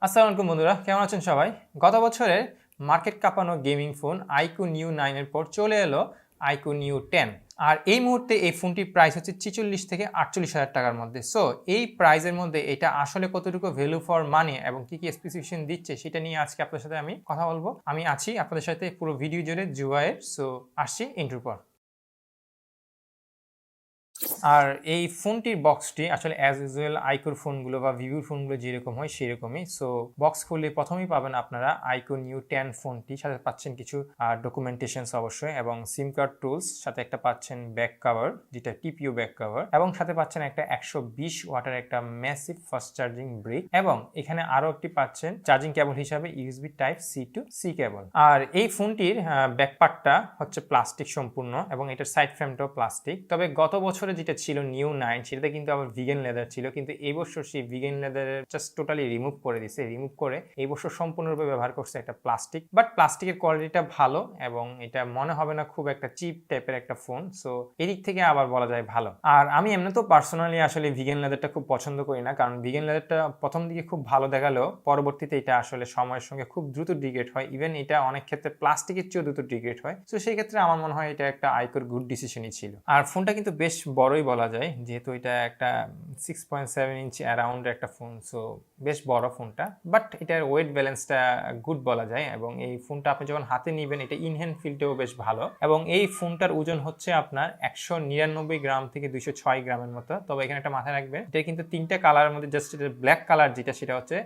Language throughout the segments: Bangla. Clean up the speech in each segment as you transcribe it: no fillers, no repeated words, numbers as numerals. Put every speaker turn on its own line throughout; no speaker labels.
আসসালামু আলাইকুম বন্ধুরা, কেমন আছেন সবাই? গত বছরের মার্কেট কাঁপানো গেমিং ফোন আইকু নিউ 9 এর পর চলে এলো আইকু নিউ 10। আর এই মুহূর্তে এই ফোনটির প্রাইস হচ্ছে 46 থেকে 48 হাজার টাকার মধ্যে। সো এই প্রাইসের মধ্যে এটা আসলে কতটুকু ভ্যালু ফর মানি এবং কি কি স্পেসিফিকেশন দিচ্ছে সেটা নিয়ে আজকে আপনাদের সাথে আমি কথা বলবো। আমি আছি আপনাদের সাথে পুরো ভিডিও জুড়ে জুবায়ের। সো আসছি ইন্ট্রোর পর। আর এই ফোনটির বক্সটি আসলে অ্যাজ ইউজুয়াল আইকোর ফোনগুলো বা ভিভোর ফোনগুলো যেরকম হয় সেরকমই। সো বক্স খুললে প্রথমেই পাবেন আপনারা আইকো নিউ 10 ফোনটি, সাথে পাচ্ছেন কিছু ডকুমেন্টেশনস অবশ্যই, এবং সিম কার্ড টুলস, সাথে একটা পাচ্ছেন ব্যাক কভার যেটা টিপিও ব্যাক কভার, এবং সাথে পাচ্ছেন একটা 120 ওয়াটের একটা ম্যাসিভ ফাস্ট চার্জিং ব্রিক, এবং এখানে আরো একটি পাচ্ছেন চার্জিং কেবল হিসাবে USB type C to C cable. আর এই ফোনটির ব্যাকপার্টটা হচ্ছে প্লাস্টিক সম্পূর্ণ এবং এটার সাইড ফ্রেমটাও প্লাস্টিক। তবে গত বছরে যেটা ছিল নিউ 9 সেটাতে কিন্তু আবার ভিগান লেদার ছিল, কিন্তু এই বছর সেই ভিগান লেদারের জাস্ট টোটালি রিমুভ করে দিছে। রিমুভ করে এই বছর সম্পূর্ণরূপে ব্যবহার করছে একটা প্লাস্টিক, বাট প্লাস্টিকের কোয়ালিটিটা ভালো এবং এটা মনে হবে না খুব একটা চিপ টাইপের একটা ফোন। সো এদিক থেকে আবার বলা যায় ভালো। আর আমি এমনি তো পার্সোনালি আসলে ভিগান লেদারটা খুব পছন্দ করি না, কারণ ভিগান লেদারটা প্রথম দিকে খুব ভালো দেখালেও পরবর্তীতে এটা আসলে সময়ের সঙ্গে খুব দ্রুত ডিগ্রেড হয়। ইভেন এটা অনেক ক্ষেত্রে প্লাস্টিকের চেয়েও দ্রুত ডিগ্রেড হয়। তো সেই ক্ষেত্রে আমার মনে হয় এটা একটা আইকোর গুড ডিসিশনই ছিল। আর ফোনটা কিন্তু বেশ বড়ই বলা যায়, যেহেতু এটা একটা 6.7 ইঞ্চি অ্যারাউন্ড একটা ফোন। সো বেশ বড় ফোনটা, বাট এটার ওয়েট ব্যালেন্সটা গুড বলা যায়। এবং এই ফোনটা আপনি যখন হাতে নিবেন এটা ইনহ্যান্ড ফিলটাও বেশ ভালো। এবং এই ফোনটার ওজন হচ্ছে আপনার 199 গ্রাম থেকে 206 গ্রামের মতো। তবে এখানে একটা মাথায় রাখবেন, এটা কিন্তু তিনটা কালারের মধ্যে জাস্ট এটা ব্ল্যাক কালার যেটা সেটা হচ্ছে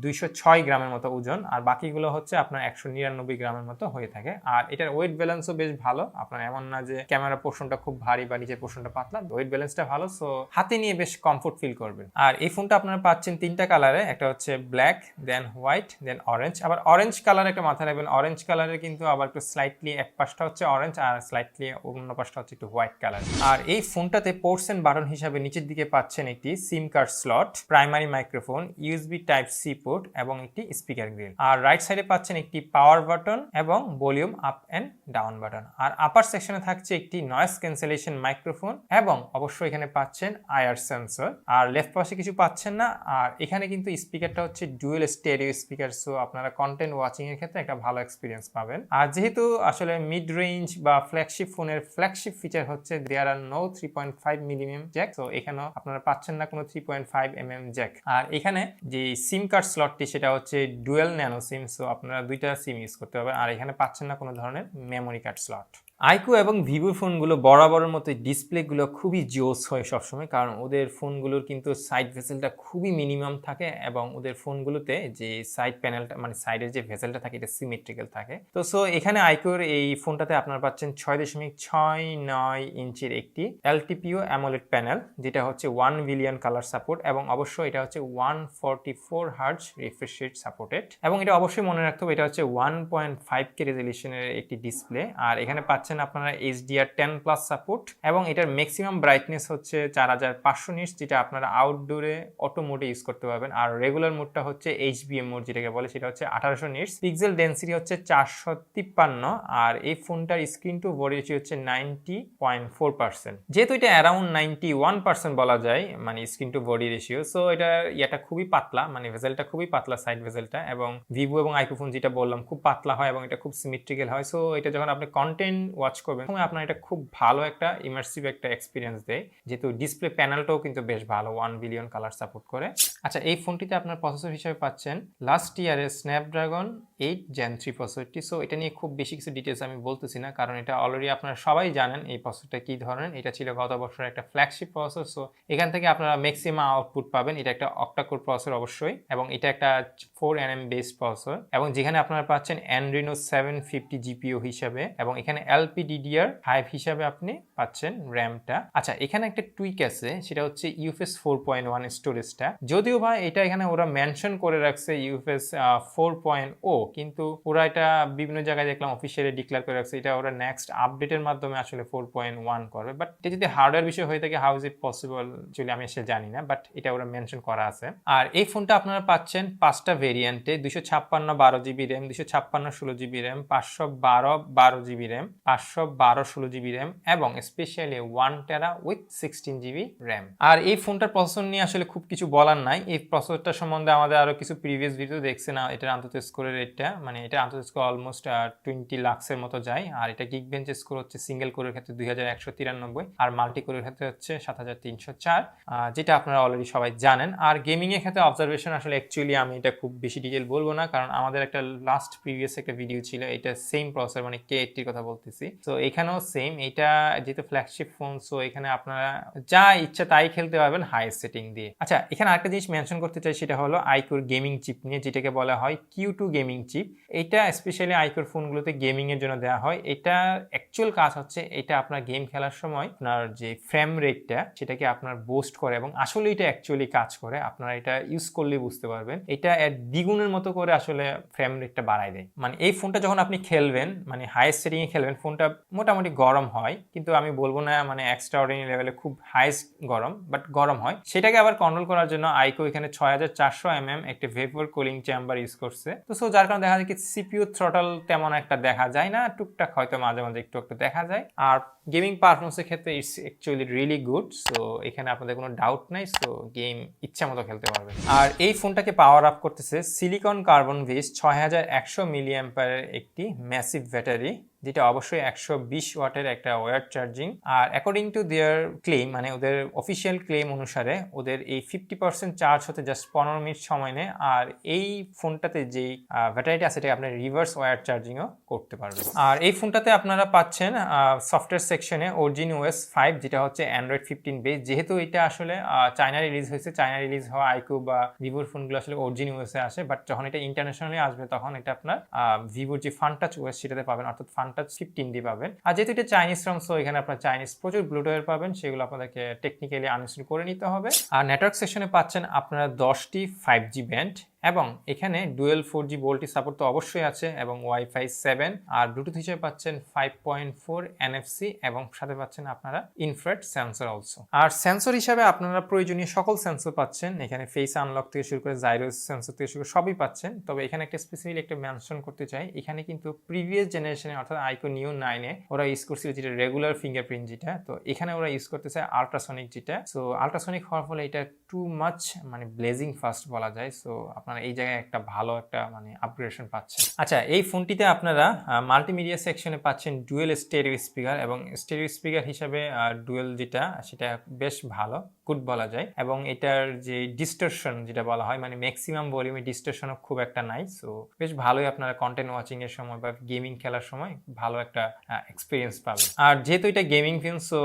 206 গ্রামের মতো ওজন, আর বাকিগুলো হচ্ছে আপনার 199 গ্রামের মতো হয়ে থাকে। আর এটার ওয়েট ব্যালেন্সও বেশ ভালো, আপনার এমন না যে ক্যামেরা পোর্শনটা খুব ভারী বা নিচের পোর্শনটা পাতলা, ওয়েট ব্যালেন্সটা ভালো। সো হাতে নিয়ে বেশ কমফোর্ট ফিল করবেন। আর এই ফোনটা আপনারা পাচ্ছেন তিনটা কালারে, একটা হচ্ছে ব্ল্যাক, দেন হোয়াইট, দেন অরেঞ্জ। আবার অরেঞ্জ কালার একটা মাথায় রাখবেন, অরেঞ্জ কালারের কিন্তু আবার একটু স্লাইটলি এক পাশটা হচ্ছে অরেঞ্জ আর স্লাইটলি অন্য পাশটা হচ্ছে একটু হোয়াইট কালার। আর এই ফোনটাতে পোর্টস এন্ড বাটন হিসাবে নিচের দিকে পাচ্ছেন একটি SIM card slot, primary microphone, USB type C port এবং একটি স্পিকার গ্রিল। আর রাইট সাইডে পাচ্ছেন একটি পাওয়ার বাটন এবং volume up and down button. আর আপার সেকশনে থাকছে একটি নয়েজ ক্যান্সেলেশন মাইক্রোফোন এবং অবশ্যই এখানে পাচ্ছেন আইআর সেন্সর। আর লেফট পাশে কিছু পাচ্ছেন না। আর এখানে কিন্তু স্পিকারটা হচ্ছে ডুয়েল স্টেরিও স্পিকার, সো আপনারা কন্টেন্ট ওয়াচিং এর ক্ষেত্রে একটা ভালো এক্সপিরিয়েন্স পাবেন। আর যেহেতু আসলে মিড রেঞ্জ বা ফ্ল্যাগশিপ ফোনের ফ্ল্যাগশিপ ফিচার হচ্ছে দেয়ার আর নো 3.5 মিলিমিটার জ্যাক, সো এখানেও আপনারা পাচ্ছেন না কোনো 3.5 জ্যাক। আর এখানে যে সিম কার্ড স্লটটি সেটা হচ্ছে ডুয়েল ন্যানো সিম, সো আপনারা দুইটা সিম ইউজ করতে পারবেন। আর এখানে পাচ্ছেন না কোনো ধরনের মেমোরি কার্ড স্লট। আইকো এবং ভিভোর ফোনগুলো বরাবরের মতো ডিসপ্লেগুলো খুবই জোস হয় সবসময়, কারণ ওদের ফোনগুলোর কিন্তু সাইড ভেসেলটা খুবই মিনিমাম থাকে এবং ওদের ফোনগুলোতে যে সাইড প্যানেলটা মানে সাইডের যে ভেসেলটা থাকে এটা সিমেট্রিক্যাল থাকে। তো সো এখানে আইকোর এই ফোনটাতে আপনারা পাচ্ছেন 6.69 ইঞ্চির একটি এলটিপিও অ্যামোলেড প্যানেল, যেটা হচ্ছে 1 বিলিয়ন কালার সাপোর্ট, এবং অবশ্যই এটা হচ্ছে 144 হার্টজ রিফ্রেশ রেট সাপোর্টেড। এবং এটা অবশ্যই মনে রাখতে হবে এটা হচ্ছে 1.5K রেজলিউশনের একটি ডিসপ্লে। আর এখানে পাচ্ছেন আপনারা HDR10 প্লাস সাপোর্ট, এবং এটার ম্যাক্সিমাম ব্রাইটনেস হচ্ছে 4500 নিটস, যেটা আপনারা আউটডোরে অটো মোডে ইউজ করতে পারবেন। আর রেগুলার মোডটা হচ্ছে HBM মোড যেটাকে বলে, সেটা হচ্ছে 1800 নিটস। পিক্সেল ডেনসিটি হচ্ছে 453। আর এই ফোনটার স্ক্রিন টু বডি রেশিও হচ্ছে 90.4%। যেহেতু এটা অ্যারাউন্ড 91% বলা যায় মানে screen to body ratio, so এটা ইয়াটা খুবই পাতলা, মানে ভেজেলটা খুবই পাতলা সাইড ভেজেলটা। এবং ভিভো এবং আইকো ফোন যেটা বললাম খুব পাতলা হয় এবং এটা খুব সিমেট্রিক্যাল হয়। সো এটা যখন আপনি কন্টেন্ট ওয়াচ করবেন তখন আপনার এটা খুব ভালো একটা ইমার্সিভ একটা এক্সপিরিয়েন্স দেয়, যেহেতু ডিসপ্লে প্যানেলটাও কিন্তু বেশ ভালো, 1 বিলিয়ন কালার সাপোর্ট করে। আচ্ছা, এই ফোনটিতে আপনার প্রসেসর হিসেবে পাচ্ছেন লাস্ট ইয়ারের স্ন্যাপড্রাগন 8 Gen 3 প্রসেসরটি। সো এটা নিয়ে খুব বেশি কিছু ডিটেলস আমি বলতেছি না, কারণ এটা অলরেডি আপনারা সবাই জানেন এই প্রসেসরটা কি ধরনের। এটা ছিল গত বছরের একটা ফ্ল্যাগশিপ প্রসেসর, সো এখান থেকে আপনারা ম্যাক্সিমাম আউটপুট পাবেন। এটা একটা অক্টাকোর প্রসেসর অবশ্যই, এবং এটা একটা 4nm বেসড প্রসেসর, এবং যেখানে আপনারা পাচ্ছেন Adreno 750 জিপিইউ হিসাবে, এবং এখানে LPDDR5 হিসাবে আপনি পাচ্ছেন র্যামটা। আচ্ছা, এখানে একটা টুইক আছে, সেটা হচ্ছে UFS 4.1 স্টোরেজটা। যদিও বা এটা এখানে ওরা মেনশন করে রাখছে UFS 4.0, কিন্তু ওরা এটা বিভিন্ন জায়গায় দেখলাম অফিসিয়ালি ডিক্লেয়ার করে রাখছে এটা ওরা নেক্সট আপডেটের মাধ্যমে আসলে 4.1 করবে। বাট এটা যদি হার্ডওয়্যার বিষয় হয়ে থাকে, how is it possible actually আমি সে জানি না, বাট এটা ওরা মেনশন করা আছে। আর এই ফোনটা আপনারা পাচ্ছেন 5টা ভেরিয়েন্টে, 256 12GB RAM, 256 16GB RAM, 512 12GB RAM, 512 16 GB RAM এবং specially 1 TB with 16 GB RAM. আর এই ফোনটার প্রসেসর নিয়ে আসলে খুব কিছু বলার নাই। এই প্রসেসরটা সম্বন্ধে আমাদের আরো কিছু প্রিভিয়াস ভিডিও দেখছে না। এটার আন্তর্জাতিক স্কোরের রেটটা মানে এটা আন্তর্জাতিক স্কোর অলমোস্ট 20 লাখসের মতো যায়। আর এটা গিগবেঞ্চ স্কোর হচ্ছে সিঙ্গেল কোরের ক্ষেত্রে 2193 আর মাল্টি কোরের ক্ষেত্রে হচ্ছে 7304, যেটা আপনারা অলরেডি সবাই জানেন। আর গেমিং এর ক্ষেত্রে অবজারভেশন আসলে অ্যাকচুয়ালি আমি এটা খুব বেশি ডিটেল বলবো না, কারণ আমাদের একটা লাস্ট প্রিভিয়াস একটা ভিডিও ছিল, এটা সেম প্রসেসর মানে K80 এর কথা বলতেছি। তো এখানেও সেম, এটা যেহেতু ফ্ল্যাগশিপ ফোন, সো এখানে আপনারা যা ইচ্ছা তাই খেলতে পারবেন হাই সেটিং দিয়ে। আচ্ছা, এখানে আরেকটা জিনিস মেনশন করতে চাই, সেটা হলো আইকোর গেমিং চিপ নিয়ে, যেটাকে বলা হয় Q2 গেমিং চিপ। এটা স্পেশালি আইকোর ফোনগুলোতে গেমিং এর জন্য দেওয়া হয়। এটা অ্যাকচুয়াল কাজ হচ্ছে এটা আপনার গেম খেলার সময় আপনার যে ফ্রেম রেটটা সেটাকে আপনার বুস্ট করে, এবং আসলে এটা অ্যাকচুয়ালি কাজ করে। আপনারা এটা ইউজ করলে বুঝতে পারবেন, এটা এর দ্বিগুণের মতো করে আসলে ফ্রেম রেটটা বাড়ায় দেয়। মানে এই ফোনটা যখন আপনি খেলবেন, মানে হাইয়েস্ট সেটিং এ খেলবেন, ফোনটা মোটামুটি গরম হয়, কিন্তু আমি বলবো না মানে এক্সট্রাঅর্ডিনারি লেভেলে খুব হাইয়েস্ট গরম, বাট গরম হয়। সেটাকে আবার কন্ট্রোল করার জন্য আইকো এখানে 6400 mm একটা ভেপর কুলিং চেম্বার ইউজ করছে। তো সো যার কারণে দেখা যায় কি সিপিইউ থ্রটল তেমন একটা দেখা যায় না, টুকটাক হয়তো মাঝে মাঝে একটু একটু দেখা যায়। আর গেমিং পারফরমেন্সের ক্ষেত্রে it's actually really good. So এখানে আপনাদের কোনো ডাউট নাই, সো গেম ইচ্ছা মতো খেলতে পারবেন। আর এই ফোনটাকে পাওয়ার আপ করতেছে সিলিকন কার্বন বেস 6100 মিলিঅ্যাম্পিয়ারের একটি ম্যাসিভ ব্যাটারি, যেটা অবশ্যই 120 ওয়াটের একটা ওয়্যার চার্জিং। আর অ্যাকর্ডিং টু দেয়ার ক্লেম, মানে ওদের অফিসিয়াল ক্লেম অনুসারে ওদের এই 50% চার্জ হতে জাস্ট 15 মিনিট সময় নেয়। আর এই ফোনটাতে যেই ব্যাটারিটা আছে সেটা আপনি রিভার্স ওয়্যার চার্জিংও করতে পারবেন। আর এই ফোনটাতে আপনারা পাচ্ছেন সফটওয়্যার সেকশনে অরিজিন OS 5, যেটা হচ্ছে অ্যান্ড্রয়েড 15 বেস। যেহেতু এটা আসলে চায়না রিলিজ হয়েছে, চায়না রিলিজ হওয়া আইকো বা ভিভোর ফোনগুলো আসলে অরিজিন OS এ আসে, বাট যখন এটা ইন্টারন্যাশনালি আসবে তখন এটা আপনার ভিভোর যে ফানটাচ OS সেটাতে পাবেন, অর্থাৎ ফানটাচ 15 দিয়ে পাবেন। আর যেহেতু এটা চাইনিজ রম, সো এখানে আপনার চাইনিজ প্রচুর ব্লুটুথের পাবেন, সেগুলো আপনাদেরকে টেকনিক্যালি আনইনস্টল করে নিতে হবে। আর নেটওয়ার্ক সেকশনে পাচ্ছেন আপনারা 10টি 5G ব্যান্ড, এবং এখানে ডুয়েল 4G ভোল্টি সাপোর্ট তো অবশ্যই আছে, এবং ওয়াইফাই 7। আর ব্লুটুথ হিসেবে পাচ্ছেন 5.4 NFC, এবং সাথে পাচ্ছেন আপনারা ইনফ্রারেড সেন্সর অলসো। আর সেন্সর হিসাবে আপনারা প্রয়োজনীয় সকল সেন্সর পাচ্ছেন এখানে, ফেস আনলক থেকে শুরু করে জাইরোস সেন্সর থেকে শুরু করে সবই পাচ্ছেন। তবে এখানে একটা স্পেসিফিক একটা মেনশন করতে চাই, এখানে কিন্তু প্রিভিয়াস জেনারেশনে অর্থাৎ আইকো নিউ 9-এ ওরা ইউজ করছিল যেটা রেগুলার ফিঙ্গারপ্রিন্ট, যেটা তো এখানে ওরা ইউজ করতেছে আল্ট্রাসনিক, যেটা সো আল্ট্রাসনিক হওয়ার ফলে এটা টু মাচ মানে ব্লেজিং ফাস্ট বলা যায়। সো আপনারা এই জায়গায় একটা ভালো একটা মানে আপগ্রেডেশন পাচ্ছেন। আচ্ছা, এই ফোনটিতে আপনারা মাল্টিমিডিয়া সেকশনে পাচ্ছেন ডুয়েল স্টেরিও স্পিকার, এবং স্টেরিও স্পিকার হিসাবে ডুয়েল যেটা সেটা বেশ ভালো, গুড বলা যায়। এবং এটার যে ডিস্টরশন যেটা বলা হয়, মানে ম্যাক্সিমাম ভলিউমে ডিস্টরশনও খুব একটা নাই। সো বেশ ভালোই আপনারা কন্টেন্ট ওয়াচিং এর সময় বা গেমিং খেলার সময় ভালো একটা এক্সপিরিয়েন্স পাবেন। আর যেহেতু এটা গেমিং ফিল্ম, সো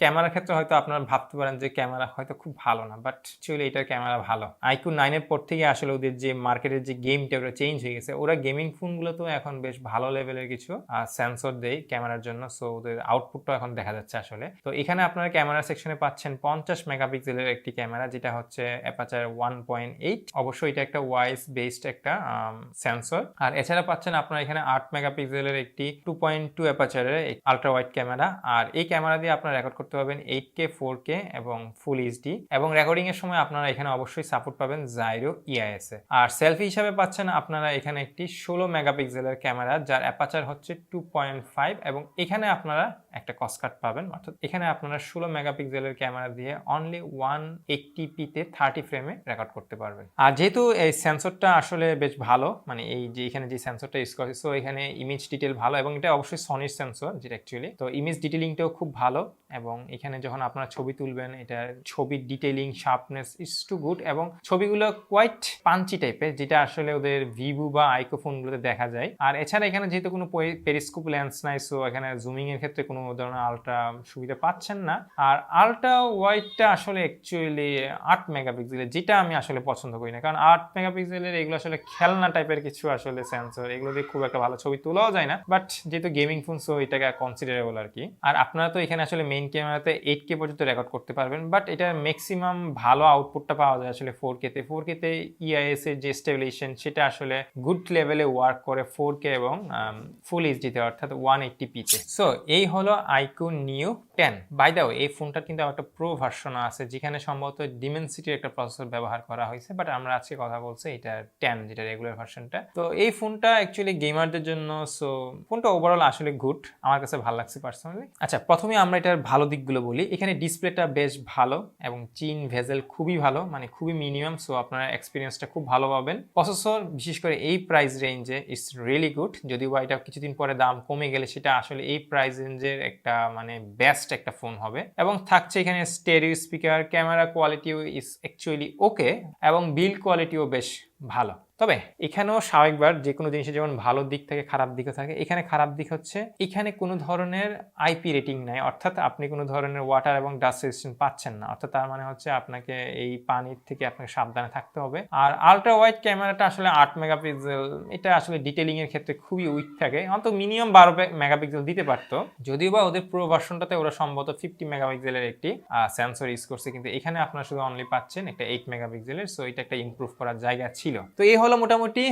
ক্যামেরার ক্ষেত্রে হয়তো আপনারা ভাবতে পারেন যে ক্যামেরা হয়তো খুব ভালো না, বাট অ্যাকচুয়ালি এটার ক্যামেরা ভালো। আইকো 9-এর পর থেকে আসলে ওদের যে মার্কেটের যে গেমটা ওরা চেঞ্জ হয়ে গেছে, ওরা গেমিং ফোনগুলো তো এখন বেশ ভালো লেভেলের কিছু সেন্সর দেয় ক্যামেরার জন্য। সো ওদের আউটপুটটা এখন দেখা যাচ্ছে আসলে। তো এখানে আপনারা ক্যামেরা সেকশনে পাচ্ছেন 50 মেগাপিক্সেলের একটি ক্যামেরা, যেটা হচ্ছে অ্যাপাচার 1.8। অবশ্যই এটা একটা ওয়াইস বেসড একটা সেন্সর। আর এছাড়া পাচ্ছেন আপনারা এখানে 8 মেগাপিক্সেলের একটি 2.2 অ্যাপাচারের আলট্রা ওয়াইড ক্যামেরা। আর এই ক্যামেরা দিয়ে আপনারা রেকর্ড করতে পারবেন 8K 4K এবং ফুল এইচডি, এবং রেকর্ডিং এর সময় আপনারা এখানে অবশ্যই সাপোর্ট পাবেন জাইরো EIS এ। আর সেলফি হিসাবে পাচ্ছেন আপনারা এখানে একটি 16 মেগাপিক্সেলের ক্যামেরা, যার অ্যাপাচার হচ্ছে 2.5, এবং এখানে আপনারা একটা কসকাট পাবেন, অর্থাৎ এখানে আপনারা 16 মেগাপিক্সেলের ক্যামেরা দিয়ে অনলি 180p তে 30 ফ্রেমে রেকর্ড করতে পারবেন। আর যেহেতু এই সেন্সরটা আসলে বেশ ভালো, মানে এই যে এখানে যে সেন্সরটা ইউজ করেছে, সো এখানে ইমেজ ডিটেল ভালো, এবং এটা অবশ্যই সনির সেন্সর যেটা অ্যাকচুয়ালি, তো ইমেজ ডিটেলিংটাও খুব ভালো। এবং এখানে যখন আপনারা ছবি তুলবেন, এটা ছবির detailing sharpness is too good, এবং ছবিগুলো কোয়াইট পাঞ্চি টাইপের, যেটা আসলে ওদের ভিভো বা আইকো ফোনগুলোতে দেখা যায়। আর এছাড়া এখানে যেহেতু কোনো পেরিস্কোপ লেন্স নাই, সো এখানে জুমিং এর ক্ষেত্রে কোনো ধরনের আলট্রা সুবিধা পাচ্ছেন না। আর আলট্রা ওয়াইডটা আসলে অ্যাকচুয়ালি 8 মেগাপিক্সেলের, যেটা আমি আসলে পছন্দ করি না, কারণ 8 মেগাপিক্সেলের এগুলো আসলে খেলনা টাইপের কিছু আসলে সেন্সর, এগুলো দিয়ে খুব একটা ভালো ছবি তোলাও যায় না। বাট যেহেতু গেমিং ফোন, সো এটাকে কনসিডারেবল আর কি। আর আপনারা তো এখানে আসলে মেইন ক্যামেরাতে 8K পর্যন্ত রেকর্ড করতে পারবেন, বাট এটা ম্যাক্সিমাম ভালো আউটপুটটা পাওয়া যায় আসলে 4K তে। 4K তে EIS এর যে স্টেবিলাইজেশন সেটা আসলে গুড লেভেলে ওয়ার্ক করে 4K এবং ফুল এইচডি তে, অর্থাৎ 180p তে। সো এই হলো আইকো নিউ 10। বাই দ্য ওয়ে এই ফোনটার কিন্তু একটা প্রো ভার্সন আছে যেখানে সম্ভবত ডিমেনসিটির একটা প্রসেসর ব্যবহার করা হয়েছে, বাট আমরা আজকে কথা বলছি এটা 10 যেটা রেগুলার ভার্সনটা। তো এই ফোনটা অ্যাকচুয়ালি গেমারদের জন্য, সো ফোনটা ওভারঅল আসলে গুড, আমার কাছে ভালো লাগছে পার্সোনালি। আচ্ছা, প্রথমে আমরা এটার ভালো দিকগুলো বলি। এখানে ডিসপ্লেটা বেশ ভালো এবং চিন ভেজেল খুবই ভালো, মানে খুবই মিনিমাম, সো আপনারা এক্সপিরিয়েন্সটা খুব ভালো পাবেন। প্রসেসর বিশেষ করে এই প্রাইস রেঞ্জে ইটস রিয়েলি গুড, যদিও বা এটা কিছুদিন পরে দাম কমে গেলে সেটা আসলে এই প্রাইস রেঞ্জের একটা মানে বেস্ট একটা ফোন হবে। এবং থাকছে এখানে স্টেরিও স্পিকার, ক্যামেরা কোয়ালিটিও ইজ অ্যাকচুয়ালি ওকে এবং বিল্ড কোয়ালিটিও বেশ ভালো। তবে এখানেও স্বাভাবিকবার যে কোনো জিনিসের যেমন ভালো দিক থাকে খারাপ দিকও থাকে, এখানে খারাপ দিক হচ্ছে এখানে কোনো ধরনের আইপি রেটিং নাই, অর্থাৎ আপনি কোনো ধরনের ওয়াটার এবং ডাস্ট রেজিস্ট্যান্স পাচ্ছেন না। অর্থাৎ তার মানে হচ্ছে আপনাকে এই পানির থেকে আপনাকে সাবধানে থাকতে হবে। আর আলট্রা ওয়াইড ক্যামেরাটা আসলে 8 মেগাপিক্সেল, এটা আসলে ডিটেলিং এর ক্ষেত্রে খুবই উইক থাকে, অন্তত মিনিমাম 12 মেগাপিক্সেল দিতে পারতো, যদিও বা ওদের প্রো ভার্সনটাতে ওরা সম্ভবত 50 মেগাপিক্সেলের একটি সেন্সর ইউজ করছে, কিন্তু এখানে আপনারা শুধু অনলি পাচ্ছেন একটা 8 মেগাপিক্সেলের। সো এটা একটা ইমপ্রুভ করার জায়গা ছিল। তো এই হলো মোটামুটি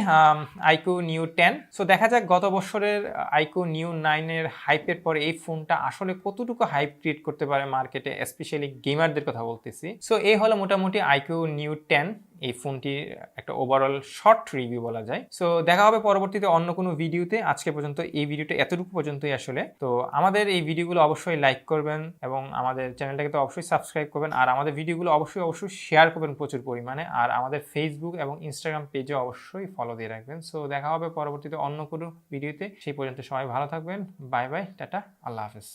আইকিউ নিউ 10। সো দেখা যাক গত বছরের আইকিউ নিউ 9 এর হাইপের পরে এই ফোনটা আসলে কতটুকু হাইপ ক্রিয়েট করতে পারে মার্কেটে, স্পেশালি গেমারদের কথা বলতেছি। সো এই হলো মোটামুটি আইকিউ নিউ 10, এই ফোনটির একটা ওভারঅল শর্ট রিভিউ বলা যায়। সো দেখা হবে পরবর্তীতে অন্য কোনো ভিডিওতে। আজকে পর্যন্ত এই ভিডিওটা এতটুকু পর্যন্তই আসলে। তো আমাদের এই ভিডিওগুলো অবশ্যই লাইক করবেন এবং আমাদের চ্যানেলটাকে তো অবশ্যই সাবস্ক্রাইব করবেন, আর আমাদের ভিডিওগুলো অবশ্যই শেয়ার করবেন প্রচুর পরিমাণে, আর আমাদের ফেসবুক এবং ইনস্টাগ্রাম পেজে অবশ্যই ফলো দিয়ে রাখবেন। সো দেখা হবে পরবর্তীতে অন্য কোনো ভিডিওতে। সেই পর্যন্ত সবাই ভালো থাকবেন। বাই বাই, টাটা, আল্লাহ হাফেজ।